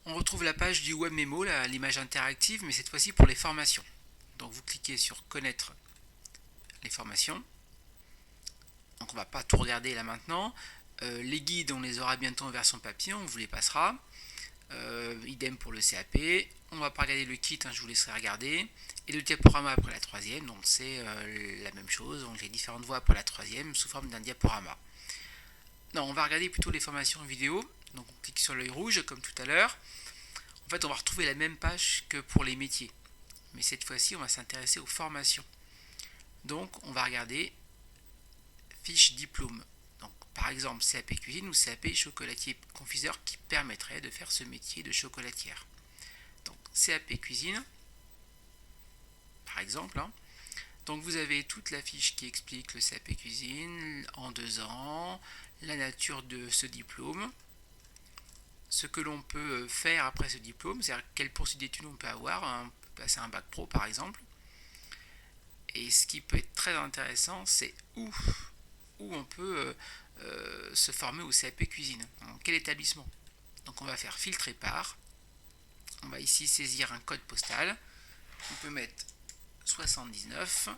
On retrouve la page du web mémo, l'image interactive, mais cette fois-ci pour les formations. Donc vous cliquez sur connaître les formations. Donc on va pas tout regarder là maintenant. Les guides, on les aura bientôt en version papier, on vous les passera. Idem pour le CAP. On va pas regarder le kit, je vous laisserai regarder. Et le diaporama après la troisième, donc c'est la même chose. Donc j'ai différentes voies pour la troisième sous forme d'un diaporama. Non, on va regarder plutôt les formations vidéo. Donc on clique sur l'œil rouge comme tout à l'heure. En fait, on va retrouver la même page que pour les métiers. Mais cette fois-ci, on va s'intéresser aux formations. Donc on va regarder fiche diplôme. Donc, par exemple, CAP cuisine ou CAP chocolatier confiseur qui permettrait de faire ce métier de chocolatière. Donc, CAP cuisine, par exemple. Donc, vous avez toute la fiche qui explique le CAP cuisine en 2 ans, la nature de ce diplôme, ce que l'on peut faire après ce diplôme, c'est-à-dire quelle poursuite d'études on peut avoir, on peut passer un bac pro par exemple. Et ce qui peut être très intéressant, c'est où on peut se former au CAP cuisine. Dans quel établissement? Donc on va faire filtrer par. On va ici saisir un code postal. On peut mettre 79,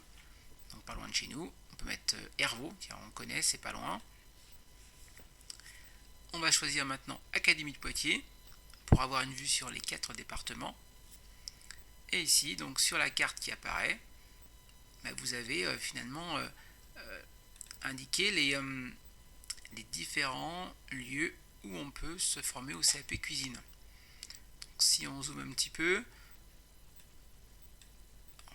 donc pas loin de chez nous. On peut mettre Hervaux, car on connaît, c'est pas loin. On va choisir maintenant Académie de Poitiers pour avoir une vue sur les 4 départements. Et ici, donc sur la carte qui apparaît, vous avez finalement indiqué les différents lieux où on peut se former au CAP cuisine. Donc, si on zoome un petit peu,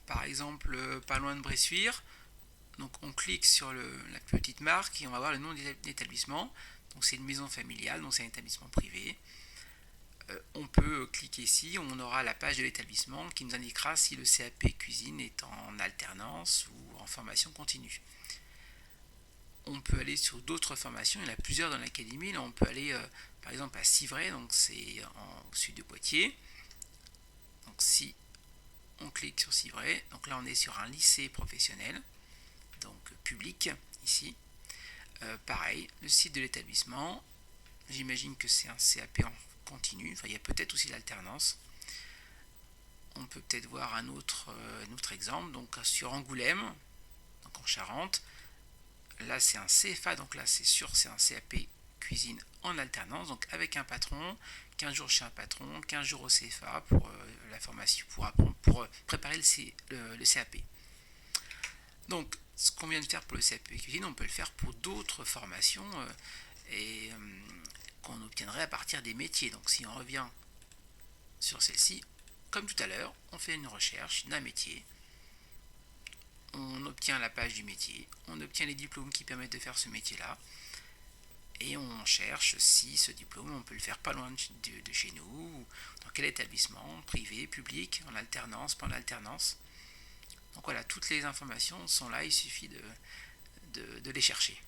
par exemple pas loin de Bressuire, donc on clique sur la petite marque et on va voir le nom de l'établissement. Donc c'est une maison familiale, donc c'est un établissement privé. On peut cliquer ici, on aura la page de l'établissement qui nous indiquera si le CAP cuisine est en alternance ou en formation continue. On peut aller sur d'autres formations, il y en a plusieurs dans l'académie. Là, on peut aller par exemple à Civray, donc c'est au sud de Poitiers. Donc si on clique sur Civray, donc là on est sur un lycée professionnel, donc public ici. Pareil, le site de l'établissement, j'imagine que c'est un CAP en continu, il y a peut-être aussi l'alternance. On peut peut-être voir un autre exemple, donc sur Angoulême, donc en Charente. Là c'est un CFA, donc là c'est sûr c'est un CAP cuisine en alternance, donc avec un patron, 15 jours chez un patron, 15 jours au CFA pour la formation, pour préparer le CAP. Donc ce qu'on vient de faire pour le CAP cuisine, on peut le faire pour d'autres formations qu'on obtiendrait à partir des métiers. Donc si on revient sur celle-ci, comme tout à l'heure, on fait une recherche d'un métier, on obtient la page du métier, on obtient les diplômes qui permettent de faire ce métier-là, et on cherche si ce diplôme, on peut le faire pas loin de chez nous, dans quel établissement, privé, public, en alternance, pas en alternance. Donc voilà, toutes les informations sont là, il suffit de les chercher.